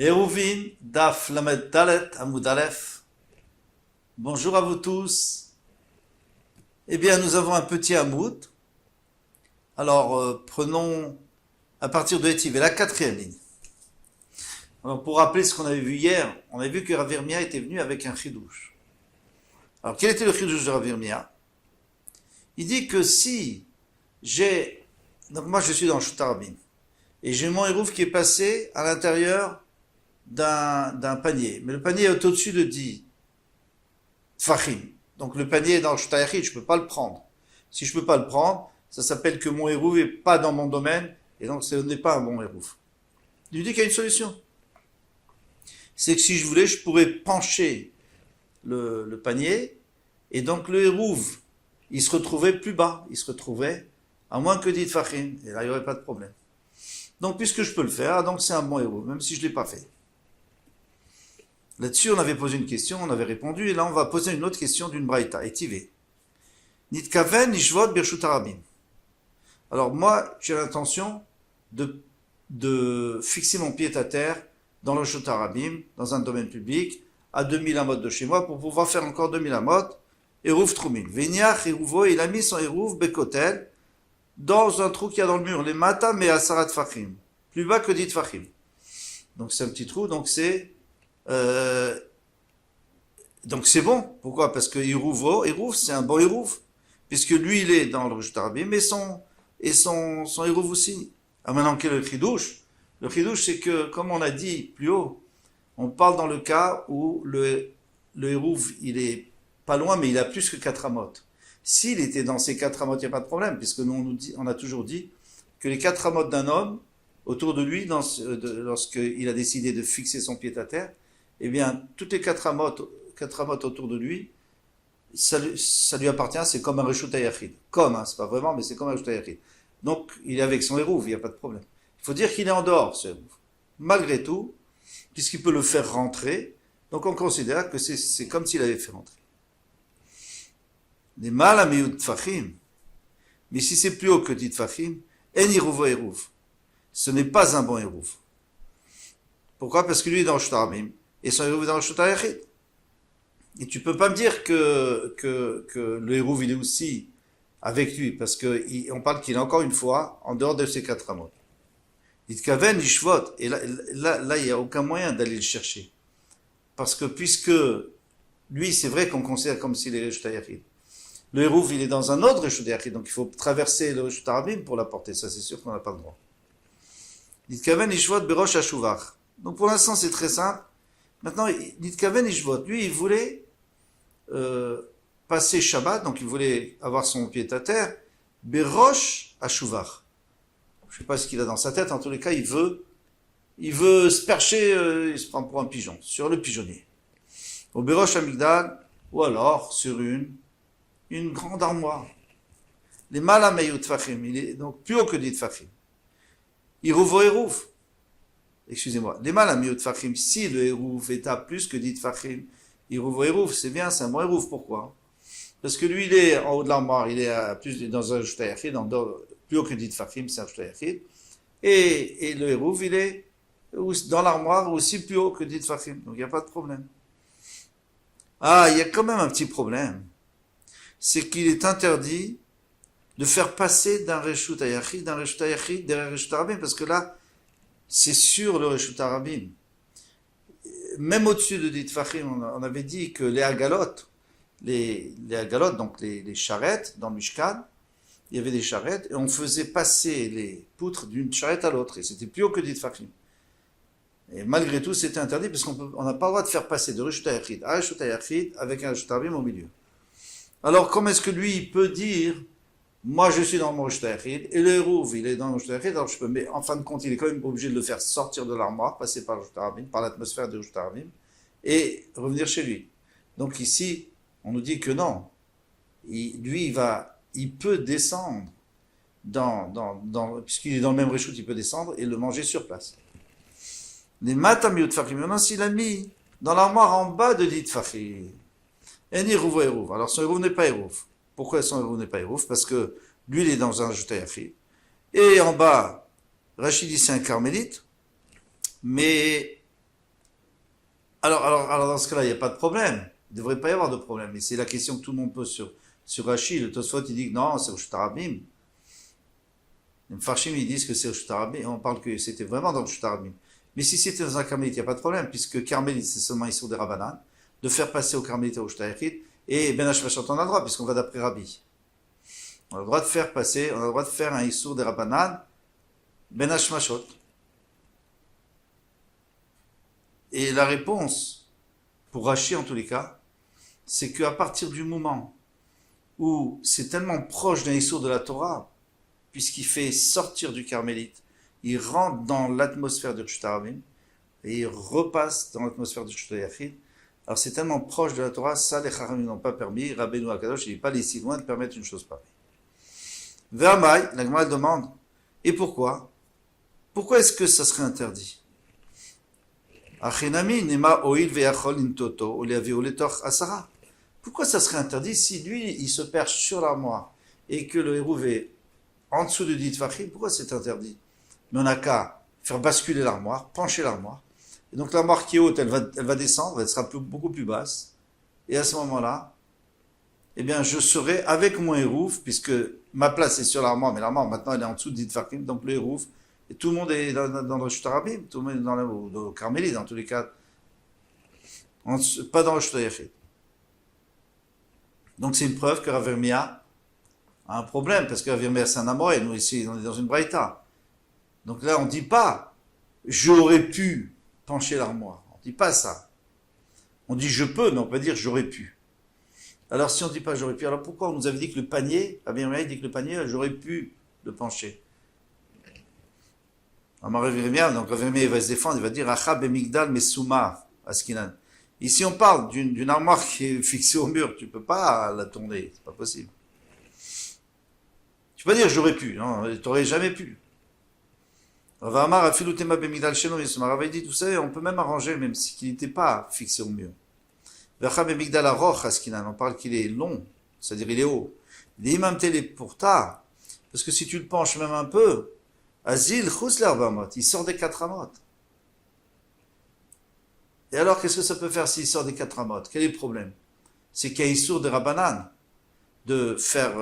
Eruvin, Daf Lamed Dalet Amud Aleph. Bonjour à vous tous. Eh bien, nous avons un petit Hamoud. Alors, prenons à partir de Etiv, la quatrième ligne. Alors, pour rappeler ce qu'on avait vu hier, on avait vu que Rav Yirmiyah était venu avec un chidouche. Alors, quel était le chidouche de Rav Yirmiyah? Il dit que si j'ai... Donc, moi, je suis dans le Shutarabim. Et j'ai mon hérouf qui est passé à l'intérieur d'un panier. Mais le panier est au-dessus de 10 tfachim. Donc le panier est dans le shtayachid, je ne peux pas le prendre. Si je ne peux pas le prendre, ça s'appelle que mon hérouf n'est pas dans mon domaine, et donc ce n'est pas un bon hérouf. Il lui dit qu'il y a une solution. C'est que si je voulais, je pourrais pencher le panier, et donc le hérouf, il se retrouvait plus bas, il se retrouvait à moins que 10 tfachim, et là il n'y aurait pas de problème. Donc puisque je peux le faire, donc c'est un bon hérouf, même si je ne l'ai pas fait. Là-dessus, on avait posé une question, on avait répondu, et là, on va poser une autre question d'une braïta, étivée. Nitkaven nishvot birshut harabim. Alors, moi, j'ai l'intention de fixer mon pied à terre dans le Shut Harabim, dans un domaine public, à 2000 amot de chez moi, pour pouvoir faire encore 2000 amot, Eruv Troumin. Veniach Eruvo, il a mis son Eruv Bekotel, dans un trou qu'il y a dans le mur, les Mata mais Asarat Fachim, plus bas que 10 Fachim. Donc, c'est un petit trou, donc c'est bon. Pourquoi? Parce que Hérouf, c'est un bon Hérouf. Puisque lui, il est dans le Rishut Harabim, mais son Hérouf aussi. Ah, maintenant, quel est le Chidouche? Le Chidouche, c'est que, comme on a dit plus haut, on parle dans le cas où le Hérouf, il est pas loin, mais il a plus que 4 amot. S'il était dans ces 4 amot, il n'y a pas de problème, puisque nous, on a toujours dit que les 4 amot d'un homme, autour de lui, lorsqu'il a décidé de fixer son pied à terre, eh bien, toutes les 4 amot autour de lui, ça lui appartient, c'est comme un Reshut HaYachid. C'est pas vraiment, mais c'est comme un Reshut HaYachid. Donc, il est avec son hérouf, il n'y a pas de problème. Il faut dire qu'il est en dehors, ce hérouf. Malgré tout, puisqu'il peut le faire rentrer, donc on considère que c'est comme s'il avait fait rentrer. Les mal à miyut tfachim, mais si c'est plus haut que 10 tfachim, en iruvo hérouf. Ce n'est pas un bon hérouf. Pourquoi? Parce que lui est dans le Shut Harabim, et son hérouf est dans le Reshut HaYachid. Et tu peux pas me dire que le hérouf il est aussi avec lui, parce que on parle qu'il est encore une fois en dehors de ces 4 amot. Il kaven ishvot, et là il y a aucun moyen d'aller le chercher. Parce que puisque lui, c'est vrai qu'on considère comme s'il est Reshut HaYachid. Le hérouf il est dans un autre Reshut HaYachid, donc il faut traverser le Reshut Harabim pour l'apporter, ça c'est sûr qu'on n'a pas le droit. Il kaven ishvot berosh hashuvach. Donc pour l'instant c'est très simple. Maintenant, Nitkaven Ishvot, lui, il voulait passer Shabbat, donc il voulait avoir son pied à terre, Berosh Ashuvach. Je ne sais pas ce qu'il a dans sa tête, en tous les cas, il veut se percher, il se prend pour un pigeon, sur le pigeonnier. Au Berosh Amigdal, ou alors sur une grande armoire. Les Malameyut Tfachim, il est donc plus haut que 10 Tfachim. Iruvo Eruv. Excusez-moi, les mal à mieux tfachim, si le hérouf est à plus que 10 tfachim, hérouf hérouf, c'est bien, c'est un bon hérouf, pourquoi? Parce que lui, il est en haut de l'armoire, il est à plus dans un shtayachid, plus haut que 10 tfachim, c'est un shtayachid, et le hérouf, il est dans l'armoire aussi plus haut que 10 tfachim, donc il n'y a pas de problème. Ah, il y a quand même un petit problème, c'est qu'il est interdit de faire passer d'un reshut hayachid, derrière reshut harabim, parce que là, c'est sur le Reshut Harabim. Même au-dessus de 10 tfachim, on avait dit que les hagalot, donc les charrettes dans le Mishkan, il y avait des charrettes, et on faisait passer les poutres d'une charrette à l'autre, et c'était plus haut que 10 tfachim. Et malgré tout, c'était interdit, parce qu'on n'a pas le droit de faire passer de Reshut HaYachid à Reshut HaYachid avec un Reshut Harabim au milieu. Alors, comment est-ce que lui, il peut dire moi, je suis dans mon Reshut HaYachid, et le hérouf, il est dans le Reshut HaYachid, alors je peux, mais en fin de compte, il est quand même obligé de le faire sortir de l'armoire, passer par le Reshut Harabim, par l'atmosphère du Reshut Harabim, et revenir chez lui. Donc ici, on nous dit que non. Il peut descendre puisqu'il est dans le même Reshut, il peut descendre et le manger sur place. Les matamiot tfachim, maintenant s'il a mis dans l'armoire en bas de 10 tfachim, en iruvo hérouf, alors son hérouf n'est pas hérouf. Pourquoi son hérouf n'est pas hérouf? Parce que lui, il est dans un Reshut HaYachid. Et en bas, Rachid dit c'est un carmélite, mais Alors dans ce cas-là, il n'y a pas de problème. Il ne devrait pas y avoir de problème. Mais c'est la question que tout le monde pose sur Rashi. Le Tosfot, il dit que non, c'est Reshut Harabim. Les Mfarshim, ils disent que c'est Reshut Harabim. On parle que c'était vraiment dans Reshut Harabim. Mais si c'était dans un Carmélite, il n'y a pas de problème, puisque Carmélite, c'est seulement Issour des Rabbanan, de faire passer au Carmélite au Reshut Hayachid, et Ben Hashmashot, on a le droit, puisqu'on va d'après Rabbi. On a le droit de faire passer, on a le droit de faire un Issour des Rabbanan, Ben Hashmashot. Et la réponse, pour Rashi en tous les cas, c'est qu'à partir du moment où c'est tellement proche d'un Issour de la Torah, puisqu'il fait sortir du Carmélite, il rentre dans l'atmosphère de Reshut Harabim, et il repasse dans l'atmosphère de Reshut Hayachid. Alors c'est tellement proche de la Torah, ça les Chachamim n'ont pas permis, Rabbeinu Akadosh, il n'est pas allé si loin de permettre une chose pareille. Vermaï, la Gemara demande, et pourquoi? Pourquoi est-ce que ça serait interdit? Pourquoi ça serait interdit si lui, il se perche sur l'armoire et que le hérouve est en dessous de 10 tfachim? Pourquoi c'est interdit? Mais on n'a qu'à faire basculer l'armoire, pencher l'armoire. Et donc l'armoire qui est haute, elle va descendre, elle sera beaucoup plus basse. Et à ce moment-là, eh bien, je serai avec mon hérouve, puisque ma place est sur l'armoire, mais l'armoire maintenant elle est en dessous de 10 tfachim, donc le hérouve. Et tout le monde est dans le Reshut Harabim, tout le monde est dans le Carmélite, dans tous les cas. Pas dans le Reshut Hayachid. Donc c'est une preuve que Rav Hirmia a un problème, parce que Rav Hirmia c'est un Amoré, nous ici on est dans une Braïta. Donc là on ne dit pas j'aurais pu pencher l'armoire, on ne dit pas ça. On dit je peux, mais on peut pas dire j'aurais pu. Alors si on ne dit pas j'aurais pu, alors pourquoi on nous avait dit que le panier, Rav Hirmia dit que le panier j'aurais pu le pencher? Donc Rav Hirmia il va se défendre, il va dire Achab et Migdal Mesuma Askinan. Ici on parle d'une armoire qui est fixée au mur, tu peux pas la tourner, c'est pas possible. Tu peux pas dire j'aurais pu, non, t'aurais jamais pu. Rav Amar Afilutema Bemigdal Sheno Mesuma. Rav dit, vous savez, on peut même arranger même si qu'il n'était pas fixé au mur. Achab et Migdal Aroch Askinan, on parle qu'il est long, c'est-à-dire il est haut. Il est imam télé pour tard, parce que si tu le penches même un peu, Azil Chusler Bamot, il sort des 4 amot. Et alors, qu'est-ce que ça peut faire s'il sort des 4 amot? Quel est le problème? C'est qu'il y a Issour de Rabbanan de faire,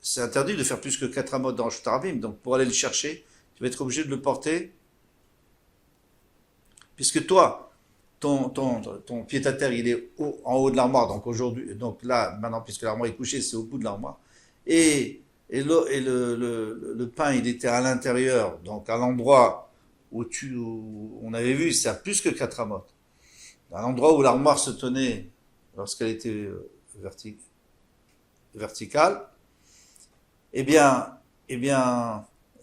c'est interdit de faire plus que 4 amot dans Reshut Harabim, donc pour aller le chercher, tu vas être obligé de le porter, puisque toi, ton pied-à-terre, il est en haut de l'armoire, donc aujourd'hui, donc là, maintenant, puisque l'armoire est couchée, c'est au bout de l'armoire, et le pain, il était à l'intérieur, donc à l'endroit où on avait vu, c'est à plus que 4 amot. À l'endroit où l'armoire se tenait lorsqu'elle était verticale, eh bien,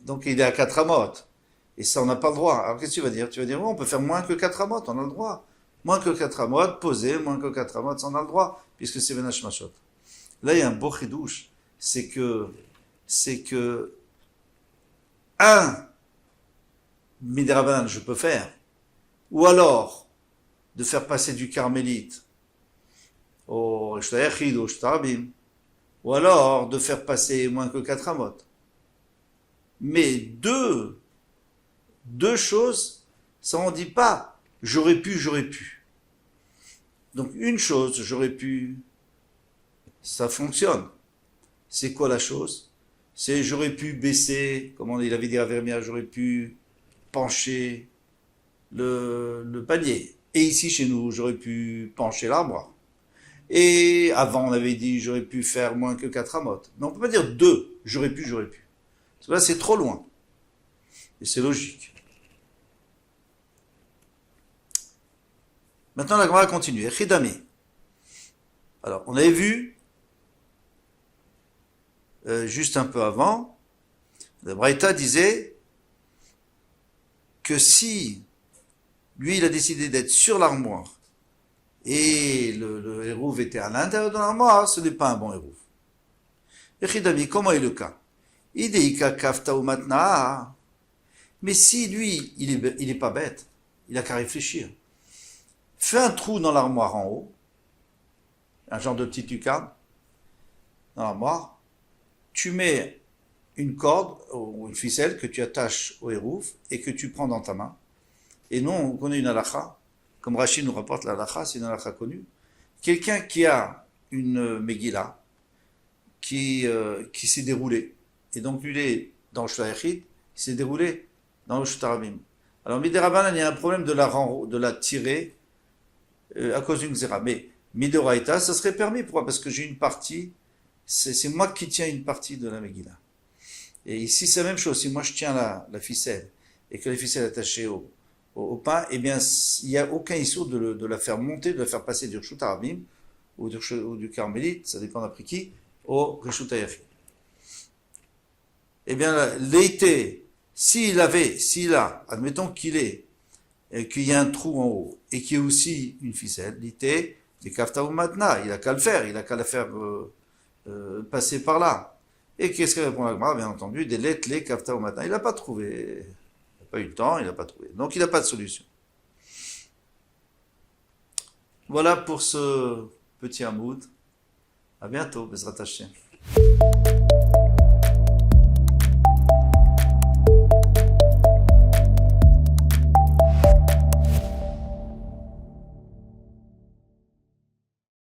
donc il est à 4 amot. Et ça, on n'a pas le droit. Alors qu'est-ce que tu vas dire? Tu vas dire, oh, on peut faire moins que 4 amot, on a le droit. Moins que 4 amot, poser, moins que 4 amot, on a le droit, puisque c'est Ben Hashmashot. Là, il y a un beau chidouche, c'est que un Midrabanan, je peux faire, ou alors de faire passer du Carmélite au Reshut Hayachid, au Reshut Harabim, ou alors de faire passer moins que 4 amot. Mais deux choses, ça on dit pas j'aurais pu. Donc une chose, j'aurais pu, ça fonctionne. C'est quoi la chose? C'est j'aurais pu baisser, comme il avait dit à Vermeer, j'aurais pu pencher le panier. Et ici chez nous, j'aurais pu pencher l'armoire. Et avant, on avait dit j'aurais pu faire moins que 4 amot. Mais on peut pas dire 2, j'aurais pu. Parce que là, c'est trop loin. Et c'est logique. Maintenant, la Gemara va continuer. Chidami. Alors, on avait vu, juste un peu avant, la Braïta disait que si lui, il a décidé d'être sur l'armoire et le hérouve était à l'intérieur de l'armoire, ce n'est pas un bon hérouve. Et Chidami, comment est le cas? Ideika kafta ou matna. Mais si lui, il est pas bête, il a qu'à réfléchir. Fais un trou dans l'armoire en haut, un genre de petit lucarne dans l'armoire. Tu mets une corde ou une ficelle que tu attaches au hérouve et que tu prends dans ta main. Et nous, on connaît une halakha. comme Rachid nous rapporte la halakha, c'est une halakha connue. Quelqu'un qui a une Megillah qui s'est déroulée, et donc lui, il est dans le Shulachit, il s'est déroulé dans le Shutarabim. Alors, Midirabanan, il y a un problème de la tirer à cause d'une xéra. Mais Midoraita, ça serait permis. Pourquoi? Parce que j'ai une partie, c'est moi qui tiens une partie de la Megillah. Et ici, c'est la même chose. Si moi je tiens la ficelle et que la ficelle est attachée au pain, eh bien, il n'y a aucun issue de la faire monter, de la faire passer du Rishut Arabim ou du Carmélite, ça dépend d'après qui, au Rishut Hayachid. Eh bien, l'été, s'il a, admettons qu'il y a un trou en haut et qu'il y a aussi une ficelle, l'été, c'est kafta ou matna, il a qu'à le faire, il a qu'à la faire passer par là. Et qu'est-ce que répond la Gemara? Bien entendu, des lettres, les kafta ou matin. Il n'a pas trouvé. Il n'a pas eu le temps, il n'a pas trouvé. Donc il n'a pas de solution. Voilà pour ce petit hamoud. À bientôt, Bezrat Hashem.